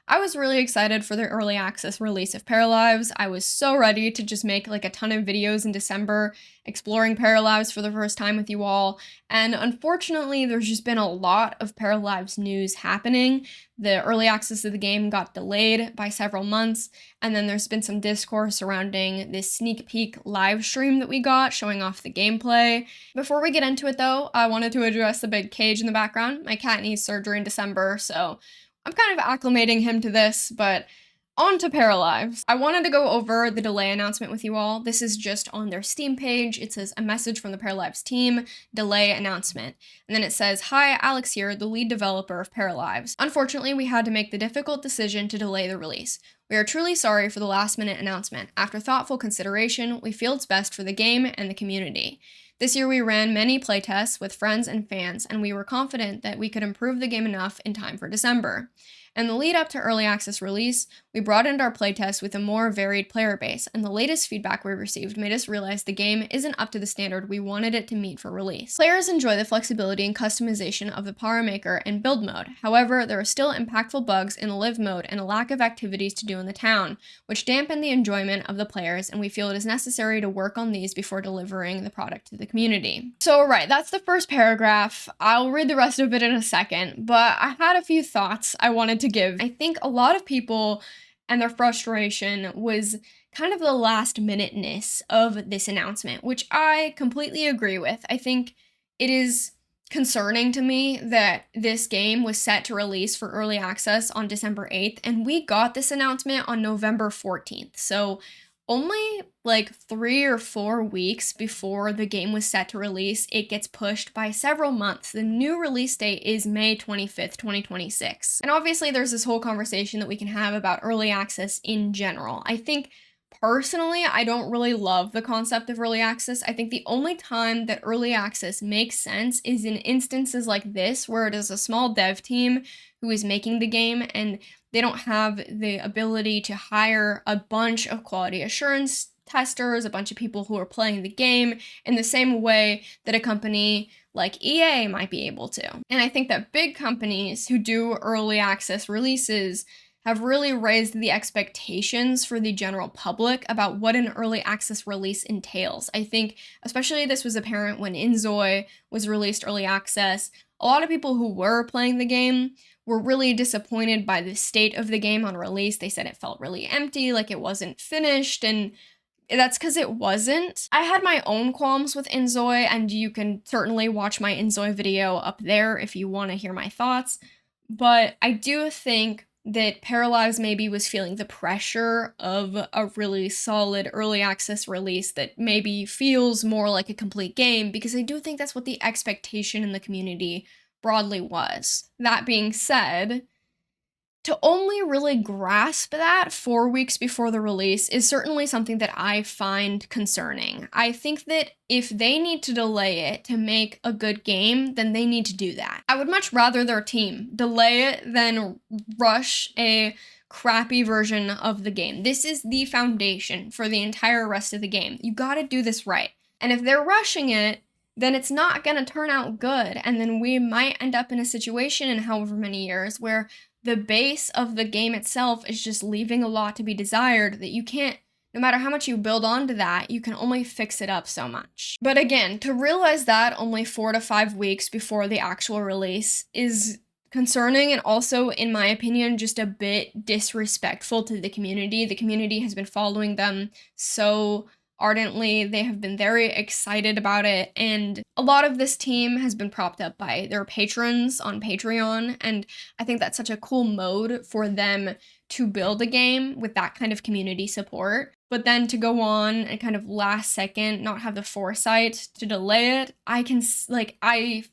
I was really excited for the early access release of Paralives. I was so ready to just make like a ton of videos in December exploring Paralives for the first time with you all. And unfortunately, there's just been a lot of Paralives news happening. The early access of the game got delayed by several months, and then there's been some discourse surrounding this sneak peek live stream that we got showing off the gameplay. Before we get into it though, I wanted to address the big cage in the background. My cat needs surgery in December, so I'm kind of acclimating him to this, but on to Paralives. I wanted to go over the delay announcement with you all. This is just on their Steam page. It says a message from the Paralives team, delay announcement. And then it says, "Hi, Alex here, the lead developer of Paralives. Unfortunately, we had to make the difficult decision to delay the release. We are truly sorry for the last minute announcement. After thoughtful consideration, we feel it's best for the game and the community. This year we ran many playtests with friends and fans, and we were confident that we could improve the game enough in time for December. In the lead up to early access release, we broadened our playtests with a more varied player base, and the latest feedback we received made us realize the game isn't up to the standard we wanted it to meet for release. Players enjoy the flexibility and customization of the Para Maker and build mode. However, there are still impactful bugs in the live mode and a lack of activities to do in the town, which dampen the enjoyment of the players, and we feel it is necessary to work on these before delivering the product to the community." So right, that's the first paragraph. I'll read the rest of it in a second, but I had a few thoughts I wanted to give. I think a lot of people and their frustration was kind of the last minuteness of this announcement, which I completely agree with. I think it is concerning to me that this game was set to release for early access on December 8th, and we got this announcement on November 14th. So only like 3 or 4 weeks before the game was set to release, it gets pushed by several months. The new release date is May 25th, 2026. And obviously there's this whole conversation that we can have about early access in general. I think personally, I don't really love the concept of early access. I think the only time that early access makes sense is in instances like this, where it is a small dev team who is making the game and they don't have the ability to hire a bunch of quality assurance testers, a bunch of people who are playing the game in the same way that a company like EA might be able to. And I think that big companies who do early access releases have really raised the expectations for the general public about what an early access release entails. I think especially this was apparent when Inzoi was released early access. A lot of people who were playing the game were really disappointed by the state of the game on release. They said it felt really empty, like it wasn't finished, and that's because it wasn't. I had my own qualms with Inzoi, and you can certainly watch my Inzoi video up there if you want to hear my thoughts, but I do think that Paralives maybe was feeling the pressure of a really solid early access release that maybe feels more like a complete game, because I do think that's what the expectation in the community broadly was. That being said, to only really grasp that 4 weeks before the release is certainly something that I find concerning. I think that if they need to delay it to make a good game, then they need to do that. I would much rather their team delay it than rush a crappy version of the game. This is the foundation for the entire rest of the game. You gotta do this right. And if they're rushing it, then it's not gonna turn out good, and then we might end up in a situation in however many years where the base of the game itself is just leaving a lot to be desired, that you can't, no matter how much you build onto that, you can only fix it up so much. But again, to realize that only 4 to 5 weeks before the actual release is concerning, and also, in my opinion, just a bit disrespectful to the community. The community has been following them so ardently. They have been very excited about it, and a lot of this team has been propped up by their patrons on Patreon, and I think that's such a cool mode for them to build a game with that kind of community support. But then to go on and kind of last second not have the foresight to delay it, I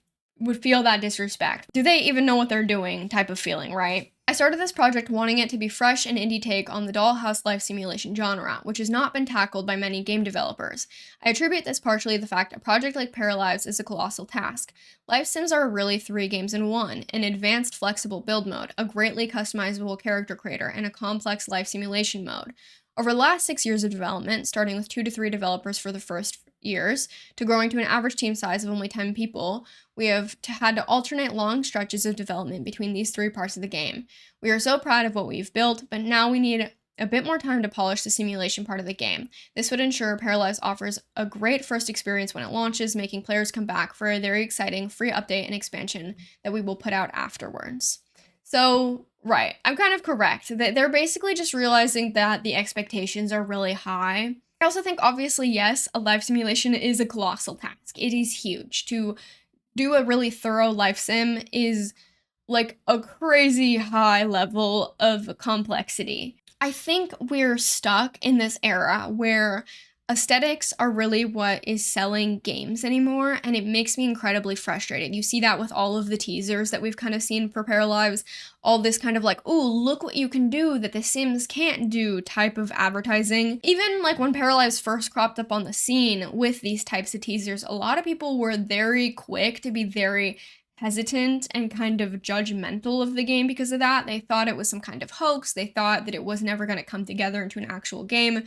would feel that disrespect. Do they even know what they're doing type of feeling, right? I started this project wanting it to be fresh and indie take on the dollhouse life simulation genre, which has not been tackled by many game developers. I attribute this partially to the fact a project like Paralives is a colossal task. Life sims are really 3 games in one: an advanced flexible build mode, a greatly customizable character creator, and a complex life simulation mode. Over the last 6 years of development, starting with 2 to 3 developers for the first years to growing to an average team size of only 10 people, we have had to alternate long stretches of development between these three parts of the game. We are so proud of what we've built, but now we need a bit more time to polish the simulation part of the game. This would ensure Paralives offers a great first experience when it launches, making players come back for a very exciting free update and expansion that we will put out afterwards. So, right, I'm kind of correct. They're basically just realizing that the expectations are really high. I also think, obviously, yes, a live simulation is a colossal task. It is huge. To do a really thorough life sim is like a crazy high level of complexity. I think we're stuck in this era where aesthetics are really what is selling games anymore, and it makes me incredibly frustrated. You see that with all of the teasers that we've kind of seen for Paralives, all this kind of like, oh, look what you can do that the Sims can't do type of advertising. Even like when Paralives first cropped up on the scene with these types of teasers, a lot of people were very quick to be very hesitant and kind of judgmental of the game because of that. They thought it was some kind of hoax. They thought that it was never going to come together into an actual game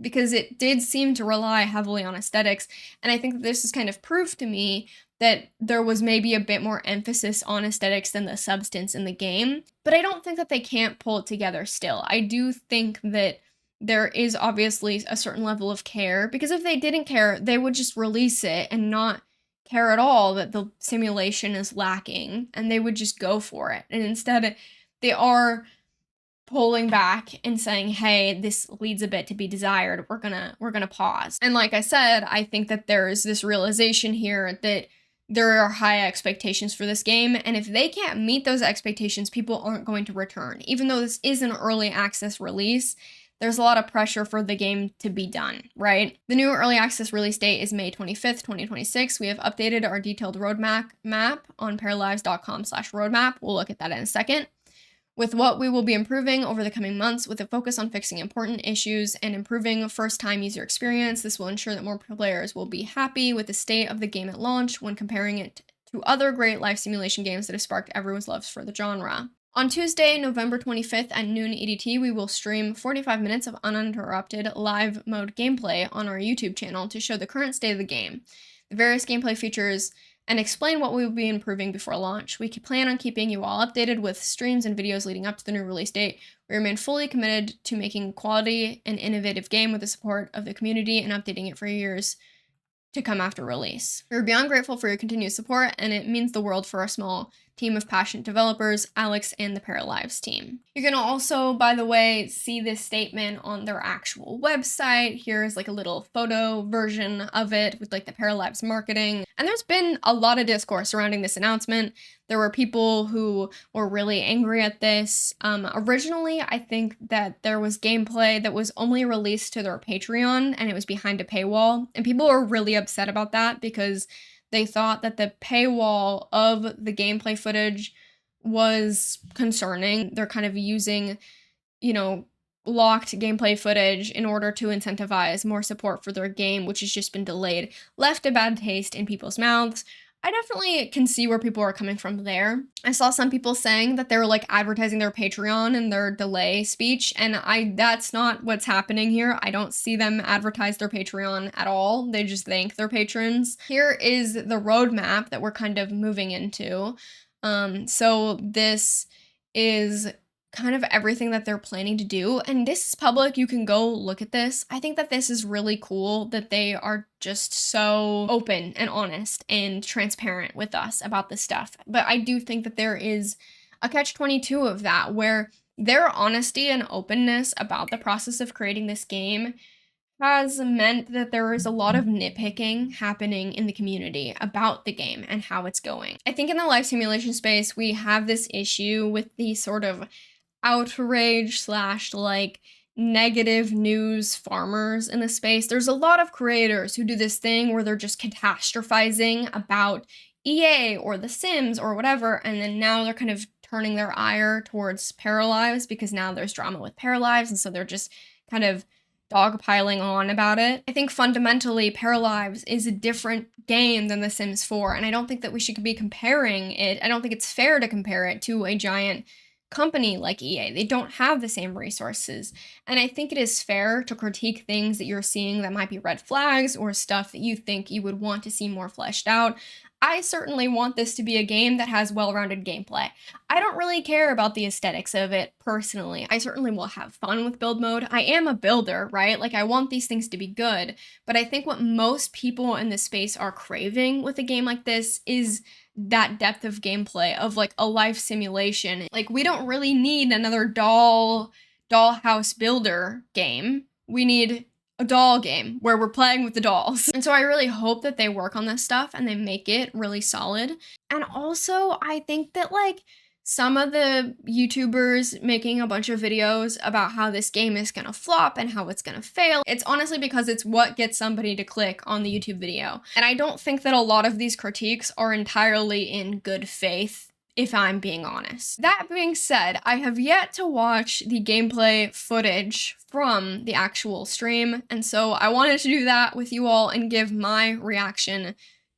because it did seem to rely heavily on aesthetics. And I think that this is kind of proof to me that there was maybe a bit more emphasis on aesthetics than the substance in the game. But I don't think that they can't pull it together still. I do think that there is obviously a certain level of care, because if they didn't care, they would just release it and not care at all that the simulation is lacking, and they would just go for it. And instead, they are pulling back and saying, hey, this leads a bit to be desired. We're gonna pause. And like I said, I think that there is this realization here that there are high expectations for this game, and if they can't meet those expectations, people aren't going to return. Even though this is an early access release, there's a lot of pressure for the game to be done, right? The new early access release date is May 25th, 2026. We have updated our detailed roadmap on paralives.com/roadmap. We'll look at that in a second. With what we will be improving over the coming months, with a focus on fixing important issues and improving first-time user experience, this will ensure that more players will be happy with the state of the game at launch when comparing it to other great life simulation games that have sparked everyone's love for the genre. On Tuesday, November 25th at noon EDT, we will stream 45 minutes of uninterrupted live mode gameplay on our YouTube channel to show the current state of the game, the various gameplay features, and explain what we will be improving before launch. We plan on keeping you all updated with streams and videos leading up to the new release date. We remain fully committed to making quality and innovative game with the support of the community and updating it for years to come after release. We're beyond grateful for your continued support, and it means the world for our small team of passionate developers, Alex and the Paralives team. You're gonna also, by the way, see this statement on their actual website. Here's like a little photo version of it with like the Paralives marketing. And there's been a lot of discourse surrounding this announcement. There were people who were really angry at this. Originally, I think that there was gameplay that was only released to their Patreon and it was behind a paywall. And people were really upset about that because they thought that the paywall of the gameplay footage was concerning. They're kind of using, locked gameplay footage in order to incentivize more support for their game, which has just been delayed, left a bad taste in people's mouths. I definitely can see where people are coming from there. I saw some people saying that they were like advertising their Patreon in their delay speech, and that's not what's happening here. I don't see them advertise their Patreon at all. They just thank their patrons. Here is the roadmap that we're kind of moving into. So this is kind of everything that they're planning to do, and this is public. You can go look at this. I think that this is really cool that they are just so open and honest and transparent with us about this stuff. But I do think that there is a catch-22 of that, where their honesty and openness about the process of creating this game has meant that there is a lot of nitpicking happening in the community about the game and how it's going. I think in the life simulation space, we have this issue with the sort of outrage / like negative news farmers in the space. There's a lot of creators who do this thing where they're just catastrophizing about EA or The Sims or whatever, and then now they're kind of turning their ire towards Paralives because now there's drama with Paralives, and so they're just kind of dogpiling on about it. I think fundamentally Paralives is a different game than The Sims 4, and I don't think that we should be comparing it. I don't think it's fair to compare it to a giant company like EA. They don't have the same resources. And I think it is fair to critique things that you're seeing that might be red flags or stuff that you think you would want to see more fleshed out. I certainly want this to be a game that has well-rounded gameplay. I don't really care about the aesthetics of it personally. I certainly will have fun with build mode. I am a builder, right? Like, I want these things to be good, but I think what most people in this space are craving with a game like this is that depth of gameplay of like a life simulation. Like, we don't really need another dollhouse builder game. We need a doll game where we're playing with the dolls. And so I really hope that they work on this stuff and they make it really solid. And also, I think that like some of the YouTubers making a bunch of videos about how this game is gonna flop and how it's gonna fail, it's honestly because it's what gets somebody to click on the YouTube video. And I don't think that a lot of these critiques are entirely in good faith, if I'm being honest. That being said, I have yet to watch the gameplay footage from the actual stream, and so I wanted to do that with you all and give my reaction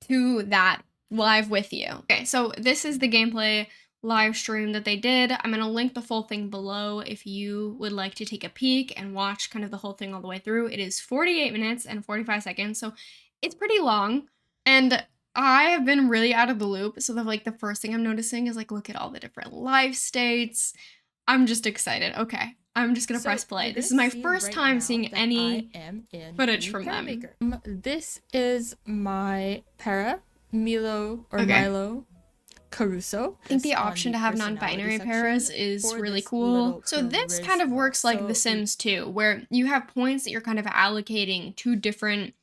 to that live with you. Okay, so this is the gameplay live stream that they did. I'm gonna link the full thing below if you would like to take a peek and watch kind of the whole thing all the way through. It is 48 minutes and 45 seconds, so it's pretty long, and I have been really out of the loop, so the first thing I'm noticing is like, look at all the different life states. I'm just excited. Okay, I'm just gonna press play. This is my first time seeing any footage from them. This is my para, Milo or Milo Caruso. I think the option to have non-binary paras is really cool. So this kind of works like The Sims 2, where you have points that you're kind of allocating to different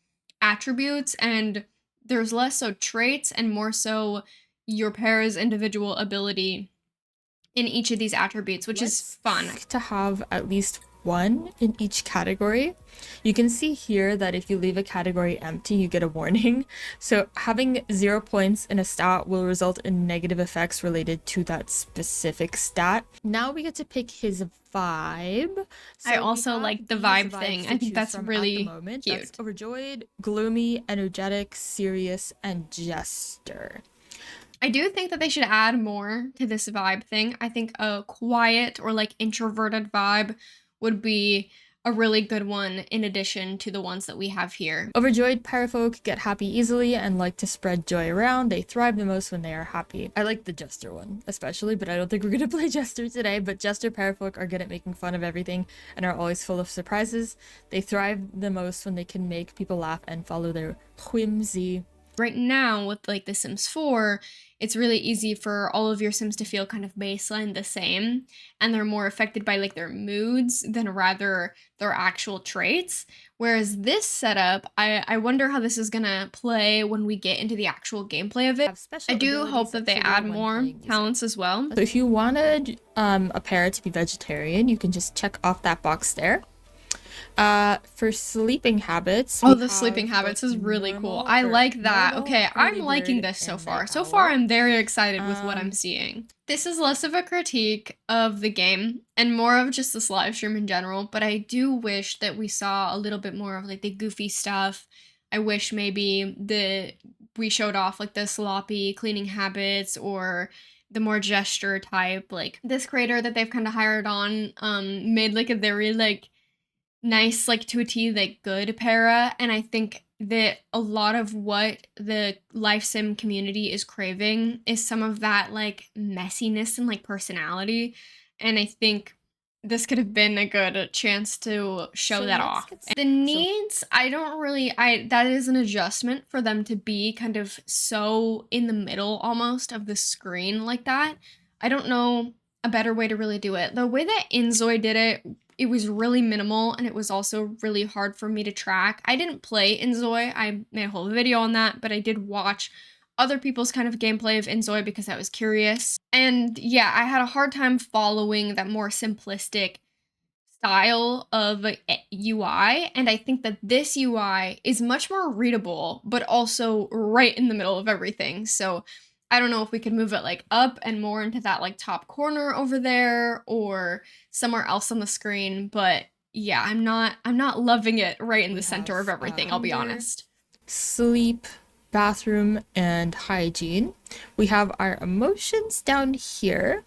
attributes, and there's less so traits and more so your para's individual ability in each of these attributes, which is fun. To have at least one in each category. You can see here that if you leave a category empty, you get a warning. So having 0 points in a stat will result in negative effects related to that specific stat. Now we get to pick his vibe. So I also like the vibe thing. I think that's really cute. That's overjoyed, gloomy, energetic, serious, and jester. I do think that they should add more to this vibe thing. I think a quiet or like introverted vibe would be a really good one in addition to the ones that we have here. Overjoyed parafolk get happy easily and like to spread joy around. They thrive the most when they are happy. I like the jester one especially, but I don't think we're gonna play jester today. But jester parafolk are good at making fun of everything and are always full of surprises. They thrive the most when they can make people laugh and follow their whimsy. Right now with like The Sims 4, it's really easy for all of your Sims to feel kind of baseline the same, and they're more affected by like their moods than rather their actual traits. Whereas this setup, I wonder how this is gonna play when we get into the actual gameplay of it. I do hope that they add more talents as well. So if you wanted a para to be vegetarian, you can just check off that box there. For sleeping habits, oh, the sleeping habits is really cool. I like that. Okay, I'm liking this so far. So far, I'm very excited with what I'm seeing. This is less of a critique of the game and more of just this live stream in general, but I do wish that we saw a little bit more of like the goofy stuff. I wish maybe we showed off like the sloppy cleaning habits or the more gesture type. Like this creator that they've kind of hired on made like a very like nice, like to a T, like good para, and I think that a lot of what the life sim community is craving is some of that like messiness and like personality, and I think this could have been a good chance to show that off. The needs, that is an adjustment for them to be kind of so in the middle almost of the screen like that. I don't know a better way to really do it. The way that Inzoi did it was really minimal, and it was also really hard for me to track. I didn't play Inzoi. I made a whole video on that, but I did watch other people's kind of gameplay of Inzoi because I was curious. And yeah, I had a hard time following that more simplistic style of UI, and I think that this UI is much more readable, but also right in the middle of everything. So I don't know if we could move it like up and more into that like top corner over there or somewhere else on the screen, but yeah, I'm not loving it right in the center of everything, I'll be honest. Sleep, bathroom, and hygiene. We have our emotions down here,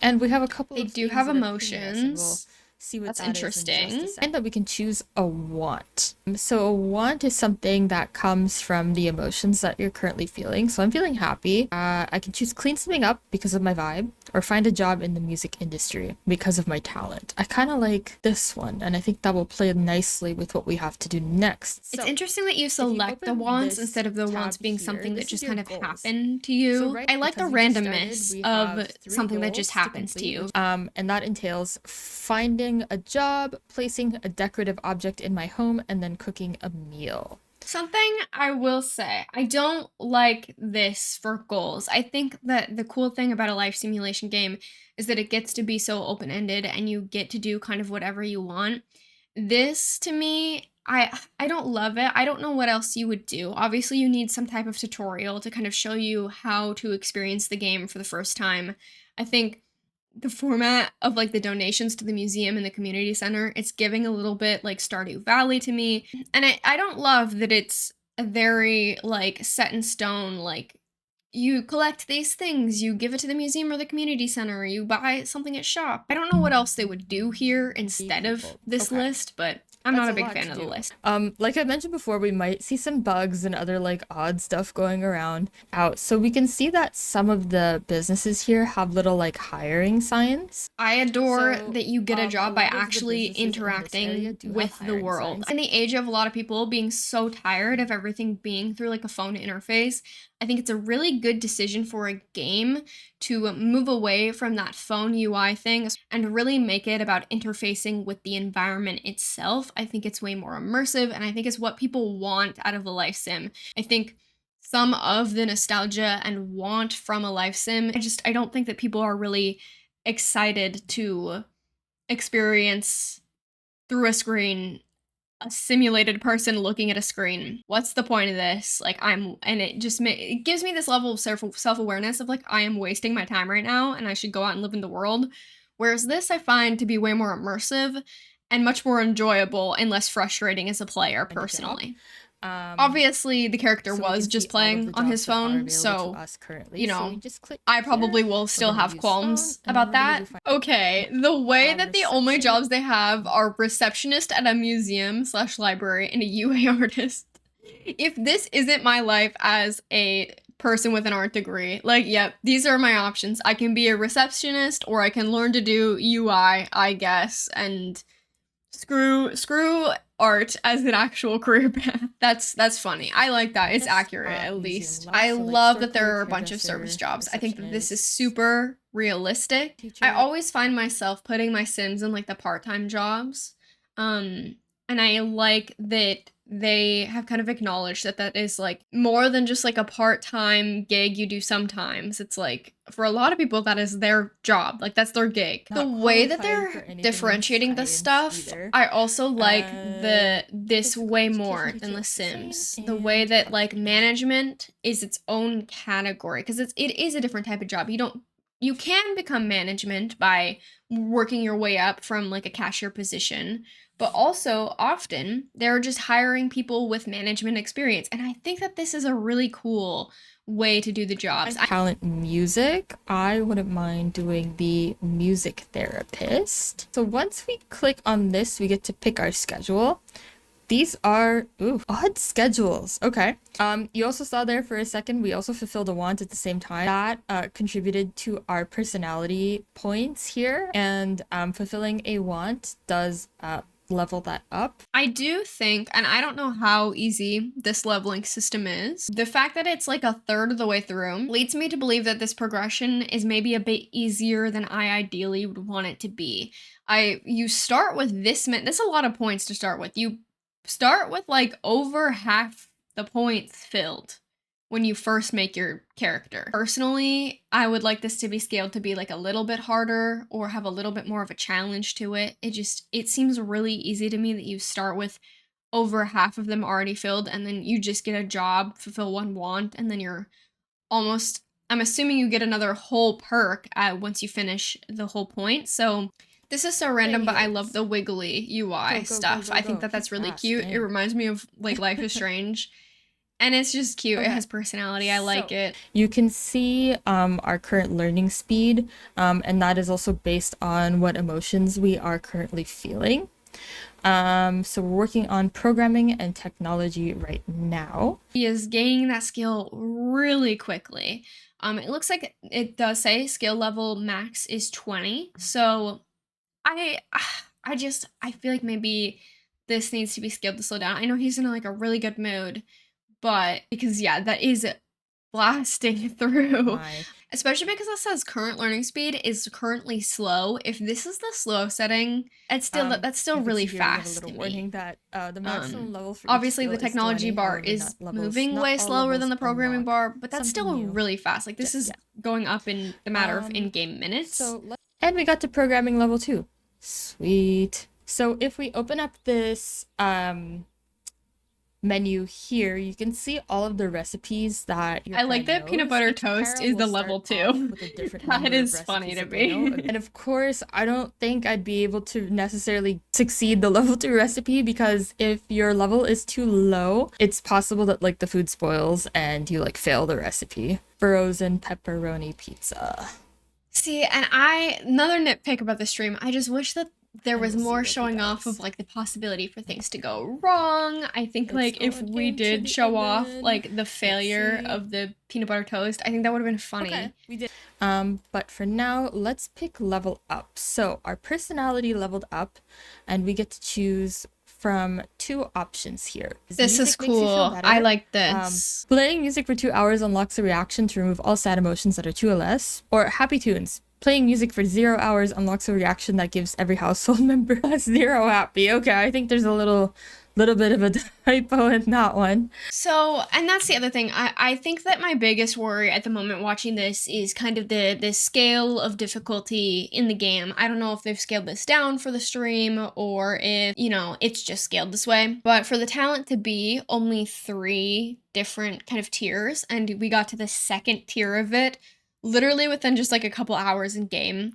And we have a couple They of do things have that are pinging us, and we'll emotions. see what That's that is in just a interesting. second. And that we can choose a want. So a want is something that comes from the emotions that you're currently feeling. So I'm feeling happy. I can choose clean something up because of my vibe, or find a job in the music industry because of my talent. I kind of like this one, and I think that will play nicely with what we have to do next. It's So interesting that you if you select the open wants this instead of the wants tab being here, something that this is just your kind of goals. happen to So you. right, I like the because we just started, randomness we of have 3 something that just goals to happens to complete, you. and that entails finding a job, placing a decorative object in my home, and then cooking a meal. Something I will say, I don't like this for goals. I think that the cool thing about a life simulation game is that it gets to be so open-ended and you get to do kind of whatever you want. This to me, I don't love it. I don't know what else you would do. Obviously, you need some type of tutorial to kind of show you how to experience the game for the first time. I think the format of like the donations to the museum and the community center, it's giving a little bit like Stardew Valley to me. And I don't love that it's a very like set in stone, like you collect these things, you give it to the museum or the community center, you buy something at shop. I don't know what else they would do here instead of this Okay. list, but I'm That's not a a big lot fan to of the do. list. Like I mentioned before, we might see some bugs and other like odd stuff going around out. So we can see that some of the businesses here have little like hiring signs. I adore So, that you get a job a by lot of the actually businesses in this area interacting do have with the hiring world. signs. In the age of a lot of people being so tired of everything being through like a phone interface, I think it's a really good decision for a game to move away from that phone UI thing and really make it about interfacing with the environment itself. I think it's way more immersive, and I think it's what people want out of a life sim. I think some of the nostalgia and want from a life sim, I don't think that people are really excited to experience through a screen a simulated person looking at a screen. What's the point of this? Like and it gives me this level of self-awareness of like I am wasting my time right now and I should go out and live in the world. Whereas this I find to be way more immersive and much more enjoyable and less frustrating as a player personally. Obviously, the character So we was can just see all of playing the on his jobs that are phone, available to so us currently. you So we know, just click I here. probably will We're still gonna have use qualms phone, and then about we're gonna that. do Okay, the way that the only reception. jobs they have are receptionist at a museum slash library and a UA artist. If this isn't my life as a person with an art degree, like, yep, these are my options. I can be a receptionist or I can learn to do UI, I guess, and screw art as an actual career path. That's funny. I like that. It's accurate at least. I love that there are a bunch of service jobs. I think that this is super realistic. I always find myself putting my Sims in like the part-time jobs. And I like that they have kind of acknowledged that that is like more than just like a part-time gig you do sometimes. It's like for a lot of people that is their job, like that's their gig. The way that they're differentiating the stuff, I also like this way more than The Sims. The way that like management is its own category because it is a different type of job. You can become management by working your way up from like a cashier position, but also often they're just hiring people with management experience. And I think that this is a really cool way to do the jobs. Talent music, I wouldn't mind doing the music therapist. So once we click on this, we get to pick our schedule. These are odd schedules. Okay. You also saw there for a second, we also fulfilled a want at the same time. That contributed to our personality points here. And fulfilling a want does level that up. I do think, and I don't know how easy this leveling system is, the fact that it's like a third of the way through leads me to believe that this progression is maybe a bit easier than I ideally would want it to be. You start with this that's a lot of points to start with. You start with like over half the points filled when you first make your character. Personally, I would like this to be scaled to be like a little bit harder or have a little bit more of a challenge to it. It seems really easy to me that you start with over half of them already filled and then you just get a job, fulfill one want, and then you're almost, I'm assuming you get another whole perk once you finish the whole point. So this is so random, but I love the wiggly UI stuff. I think that that's really cute. It reminds me of like Life is Strange. And it's just cute. It Okay. has personality. I like So it. you can see our current learning speed, and that is also based on what emotions we are currently feeling. So we're working on programming and technology right now. He is gaining that skill really quickly. It looks like it does say skill level max is 20. So I I feel like maybe this needs to be scaled to slow down. I know he's in like a really good mood, but because yeah, that is blasting through. My Especially because it says current learning speed is currently slow. If this is the slow setting, it's still that's still you can really see here we have a fast little to warning me. that the maximum level for each Obviously skill the is technology 20, bar however, is not moving way all slower than levels the programming unlock bar, but that's something still new really fast. Like this just is yet. going up in the matter of in-game minutes. And we got to programming level 2. Sweet. So if we open up this menu here, you can see all of the recipes that your I like para that peanut knows. butter Each toast para is will the start level off 2. with a different That number of is funny recipes to that they know. me. And of course, I don't think I'd be able to necessarily succeed the level 2 recipe, because if your level is too low, it's possible that like the food spoils and you like fail the recipe. Frozen pepperoni pizza. See, and another nitpick about the stream, I just wish that there was more showing off of like the possibility for things to go wrong. I think like if we did show off like the failure of the peanut butter toast, I think that would have been funny. Okay, we did. But for now, let's pick level up. So our personality leveled up, and we get to choose from 2 options here. This is cool. I like this. Playing music for 2 hours unlocks a reaction to remove all sad emotions that are 2 or less. Or happy tunes. Playing music for 0 hours unlocks a reaction that gives every household member a 0 happy. Okay, I think there's a little bit of a typo in that one. So, and that's the other thing. I think that my biggest worry at the moment watching this is kind of the scale of difficulty in the game. I don't know if they've scaled this down for the stream or if, you know, it's just scaled this way. But for the talent to be only 3 different kind of tiers, and we got to the second tier of it literally within just like a couple hours in game.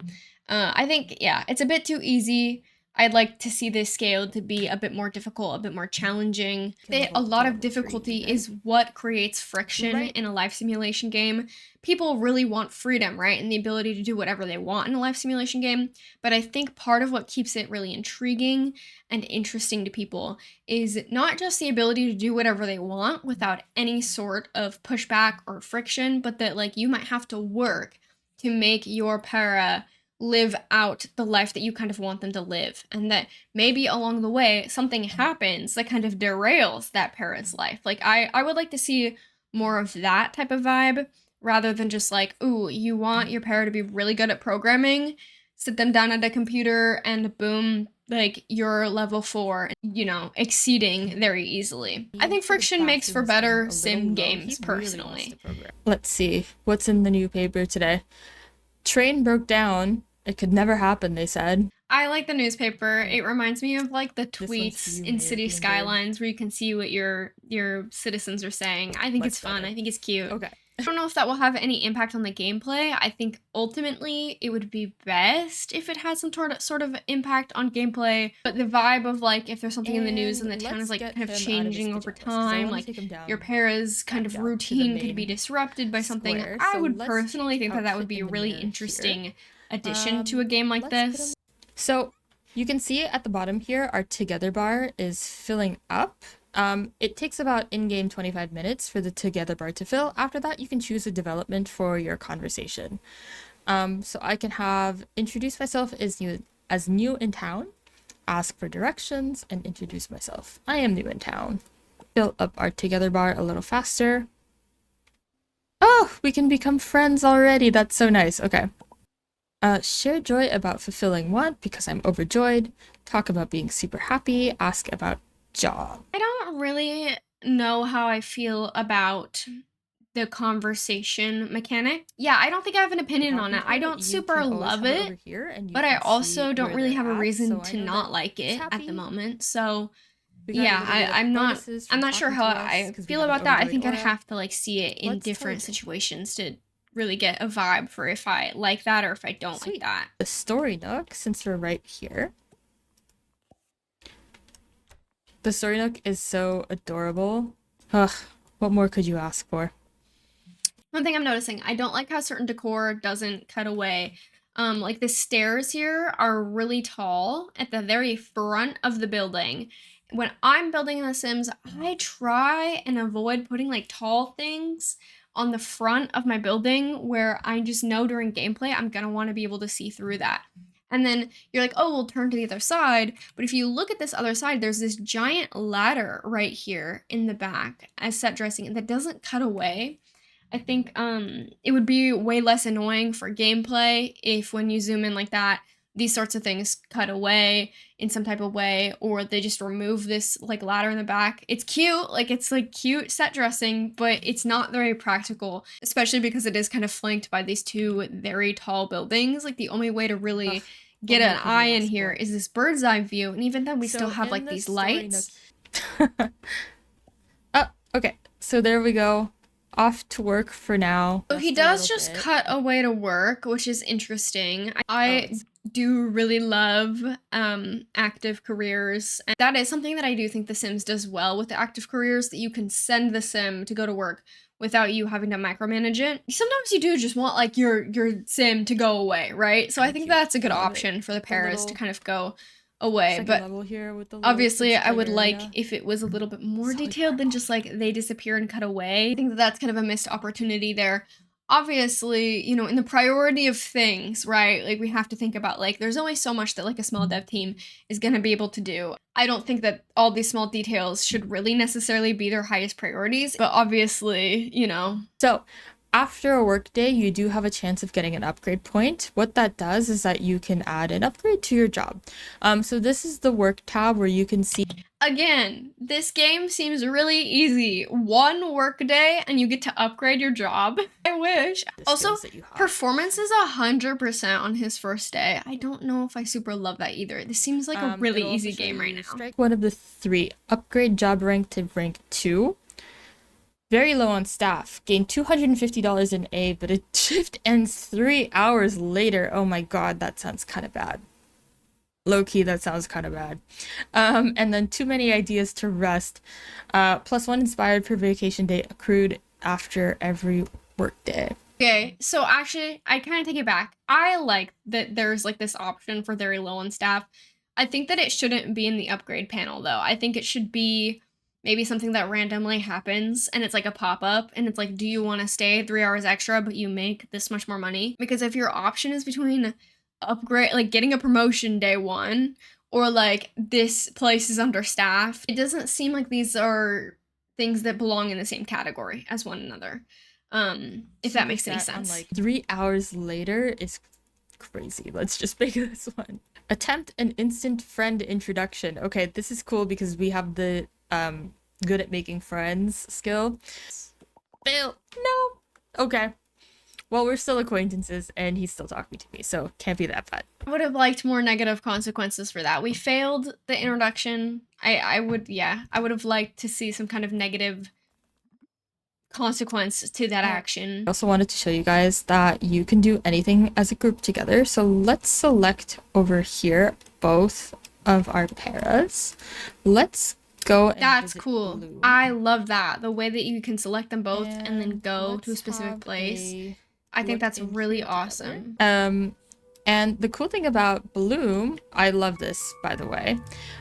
I think, yeah, it's a bit too easy. I'd like to see this scaled to be a bit more difficult, a bit more challenging. A lot of difficulty is what creates friction in a life simulation game. People really want freedom, right? And the ability to do whatever they want in a life simulation game. But I think part of what keeps it really intriguing and interesting to people is not just the ability to do whatever they want without any sort of pushback or friction, but that like you might have to work to make your para live out the life that you kind of want them to live, and that maybe along the way something happens that kind of derails that para's life. Like I would like to see more of that type of vibe rather than just like, ooh, you want your para to be really good at programming, sit them down at a computer and boom, like you're level 4, you know, exceeding very easily. I think friction makes for better sim games personally. Let's see what's in the new paper today. Train broke down. It could never happen, they said. I like the newspaper. It reminds me of like the tweets in City Skylines where you can see what your citizens are saying. I think it's fun. I think it's cute. Okay. I don't know if that will have any impact on the gameplay. I think ultimately it would be best if it had some sort of impact on gameplay. But the vibe of like if there's something in the news and the town is like kind of changing over time, like your para's kind of routine could be disrupted by something. I would personally think that that would be a really interesting addition to a game like this. So you can see at the bottom here, our together bar is filling up. It takes about in-game 25 minutes for the together bar to fill. After that, you can choose a development for your conversation. So I can have introduce myself as new in town, ask for directions, and introduce myself. I am new in town. Fill up our together bar a little faster. Oh, we can become friends already. That's so nice. Okay. Share joy about fulfilling want because I'm overjoyed. Talk about being super happy. Ask about job. I don't really know how I feel about the conversation mechanic. Yeah, I don't think I have an opinion on it. I don't super love it, but I also don't really have a reason to not like it at the moment. So yeah, I'm not sure how I feel about that. I think I'd have to like see it in different situations to really get a vibe for if I like that or if I don't like that. The story nook, since we're right here. The story nook is so adorable. Ugh, What more could you ask for? One thing I'm noticing, I don't like how certain decor doesn't cut away. Like the stairs here are really tall at the very front of the building. When I'm building in The Sims, I try and avoid putting like tall things on the front of my building where I just know during gameplay I'm gonna want to be able to see through that. And then you're like, oh, we'll turn to the other side. But if you look at this other side, there's this giant ladder right here in the back as set dressing that doesn't cut away. I think it would be way less annoying for gameplay if when you zoom in like that, these sorts of things cut away in some type of way, or they just remove this like ladder in the back. It's cute, like it's like cute set dressing, but it's not very practical, especially because it is kind of flanked by these two very tall buildings. Like the only way to really get an eye in here is this bird's eye view, and even then we still have like these lights. Oh, okay. So there we go. Off to work for now. So he does just cut away to work, which is interesting. I do really love active careers, and that is something that I do think The Sims does well with the active careers, that you can send the sim to go to work without you having to micromanage it. Sometimes you do just want like your sim to go away, right? So I think that's a good option for the paras to kind of go away, but obviously I would like if it was a little bit more detailed than just like they disappear and cut away. I think that that's kind of a missed opportunity there. Obviously, you know, in the priority of things, right? Like we have to think about like there's only so much that like a small dev team is going to be able to do. I don't think that all these small details should really necessarily be their highest priorities, but obviously, you know. So after a work day, you do have a chance of getting an upgrade point. What that does is that you can add an upgrade to your job. So this is the work tab where you can see. Again, this game seems really easy. One work day and you get to upgrade your job. I wish. Also, performance is 100% on his first day. I don't know if I super love that either. This seems like a really easy game right now. One of the 3. Upgrade job rank to rank 2. Very low on staff. Gain $250 in A, but a shift ends 3 hours later. Oh my god, that sounds kind of bad. Low-key, that sounds kind of bad. And then too many ideas to rest. +1 inspired per vacation day accrued after every workday. Okay, so actually, I kind of take it back. I like that there's like this option for very low on staff. I think that it shouldn't be in the upgrade panel though. I think it should be maybe something that randomly happens and it's like a pop-up and it's like, do you want to stay 3 hours extra but you make this much more money? Because if your option is between upgrade, like getting a promotion day 1 or like this place is understaffed, it doesn't seem like these are things that belong in the same category as one another. If that makes any sense. Like 3 hours later is crazy. Let's just make this one. Attempt an instant friend introduction. Okay, this is cool because we have the good at making friends skill. Fail. No. Okay. Well, we're still acquaintances and he's still talking to me, so can't be that bad. I would have liked more negative consequences for that. We failed the introduction. I would have liked to see some kind of negative consequence to that action. I also wanted to show you guys that you can do anything as a group together. So let's select over here both of our paras. Let's go and that's cool. Bloom. I love that. The way that you can select them both and then go to a specific place. I think that's really awesome. And the cool thing about Bloom, I love this, by the way,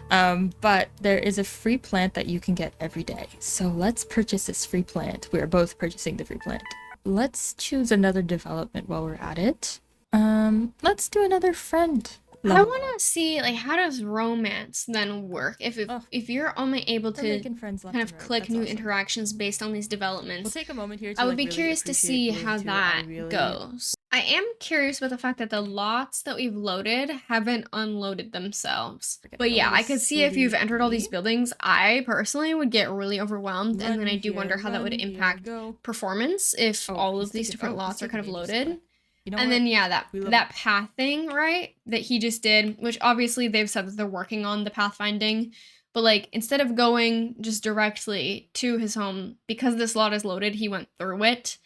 but there is a free plant that you can get every day. So let's purchase this free plant. We're both purchasing the free plant. Let's choose another development while we're at it. Let's do another friend. I want to see, like, how does romance then work? If you're only able to kind of click new interactions based on these developments. We'll take a moment here to, I would be curious to see how that goes. I am curious about the fact that the lots that we've loaded haven't unloaded themselves. But yeah, I could see if you've entered all these buildings, I personally would get really overwhelmed. And then I do wonder how that would impact performance if all of these different lots are kind of loaded. You know, and then yeah, that path thing, right, that he just did, which obviously they've said that they're working on the pathfinding, but like instead of going just directly to his home, because this lot is loaded, he went through it.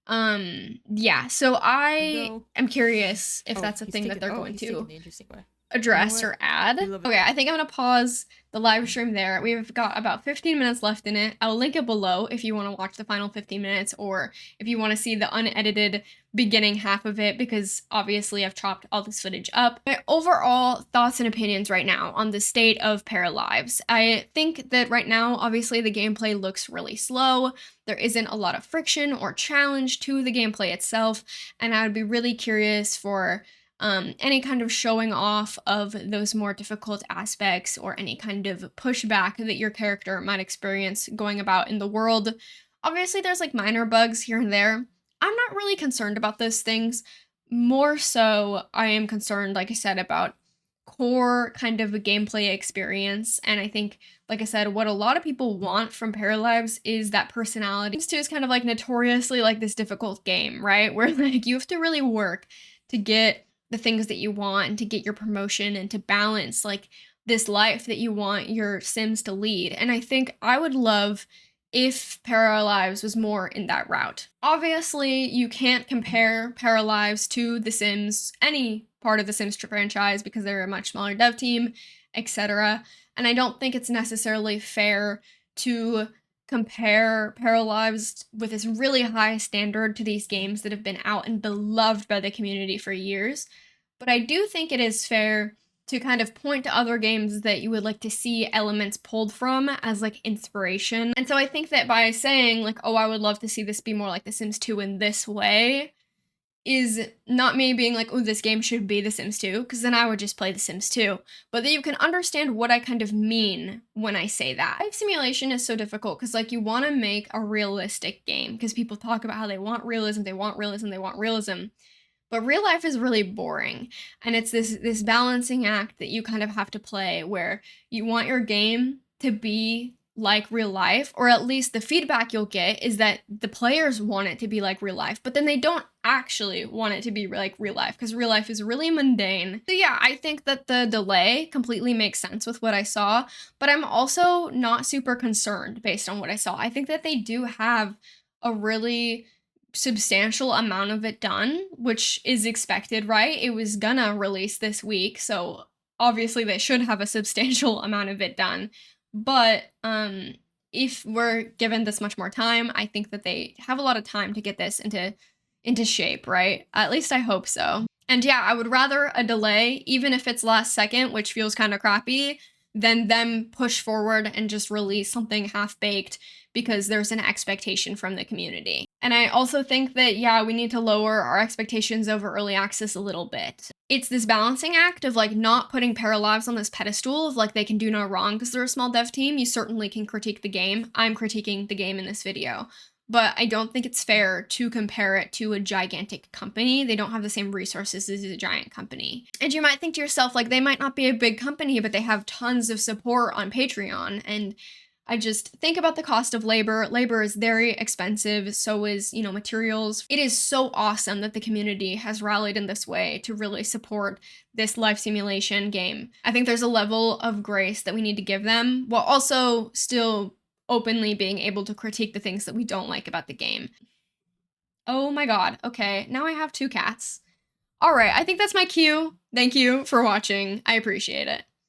Yeah, so I am curious if that's a thing that they're going to address what? or add. We love it. Okay, I think I'm gonna pause the live stream there. We've got about 15 minutes left in it. I'll link it below if you want to watch the final 15 minutes or if you want to see the unedited beginning half of it, because obviously I've chopped all this footage up. My overall thoughts and opinions right now on the state of paralives. I think that right now, obviously the gameplay looks really slow. There isn't a lot of friction or challenge to the gameplay itself, and I would be really curious for any kind of showing off of those more difficult aspects or any kind of pushback that your character might experience going about in the world. Obviously, there's like minor bugs here and there. I'm not really concerned about those things. More so, I am concerned, like I said, about core kind of a gameplay experience. And I think, like I said, what a lot of people want from Paralives is that personality. Sims 2 is kind of like notoriously like this difficult game, right? Where like you have to really work to get the things that you want and to get your promotion and to balance like this life that you want your Sims to lead. And I think I would love if Paralives was more in that route. Obviously, you can't compare Paralives to The Sims, any part of the Sims franchise, because they're a much smaller dev team, etc. And I don't think it's necessarily fair to compare Paralives with this really high standard to these games that have been out and beloved by the community for years. But I do think it is fair to kind of point to other games that you would like to see elements pulled from as like inspiration. And so I think that by saying like, oh, I would love to see this be more like The Sims 2 in this way, is not me being like, oh, this game should be The Sims 2, because then I would just play The Sims 2, but that you can understand what I kind of mean when I say that. Life simulation is so difficult because like you want to make a realistic game, because people talk about how they want realism, they want realism, they want realism. But real life is really boring, and it's this balancing act that you kind of have to play where you want your game to be like real life, or at least the feedback you'll get is that the players want it to be like real life, but then they don't actually want it to be like real life because real life is really mundane. So yeah, I think that the delay completely makes sense with what I saw, but I'm also not super concerned based on what I saw. I think that they do have a really substantial amount of it done, which is expected, right? It was gonna release this week, so obviously they should have a substantial amount of it done. But if we're given this much more time, I think that they have a lot of time to get this into shape, right? At least I hope so. And yeah, I would rather a delay, even if it's last second, which feels kind of crappy, than them push forward and just release something half-baked because there's an expectation from the community. And I also think that, yeah, we need to lower our expectations over early access a little bit. It's this balancing act of like not putting Paralives on this pedestal of like they can do no wrong because they're a small dev team. You certainly can critique the game. I'm critiquing the game in this video. But I don't think it's fair to compare it to a gigantic company. They don't have the same resources as a giant company. And you might think to yourself, like, they might not be a big company, but they have tons of support on Patreon. And I just think about the cost of labor. Labor is very expensive, so is, materials. It is so awesome that the community has rallied in this way to really support this life simulation game. I think there's a level of grace that we need to give them, while also still openly being able to critique the things that we don't like about the game. Oh my god, okay, now I have 2 cats. Alright, I think that's my cue. Thank you for watching, I appreciate it.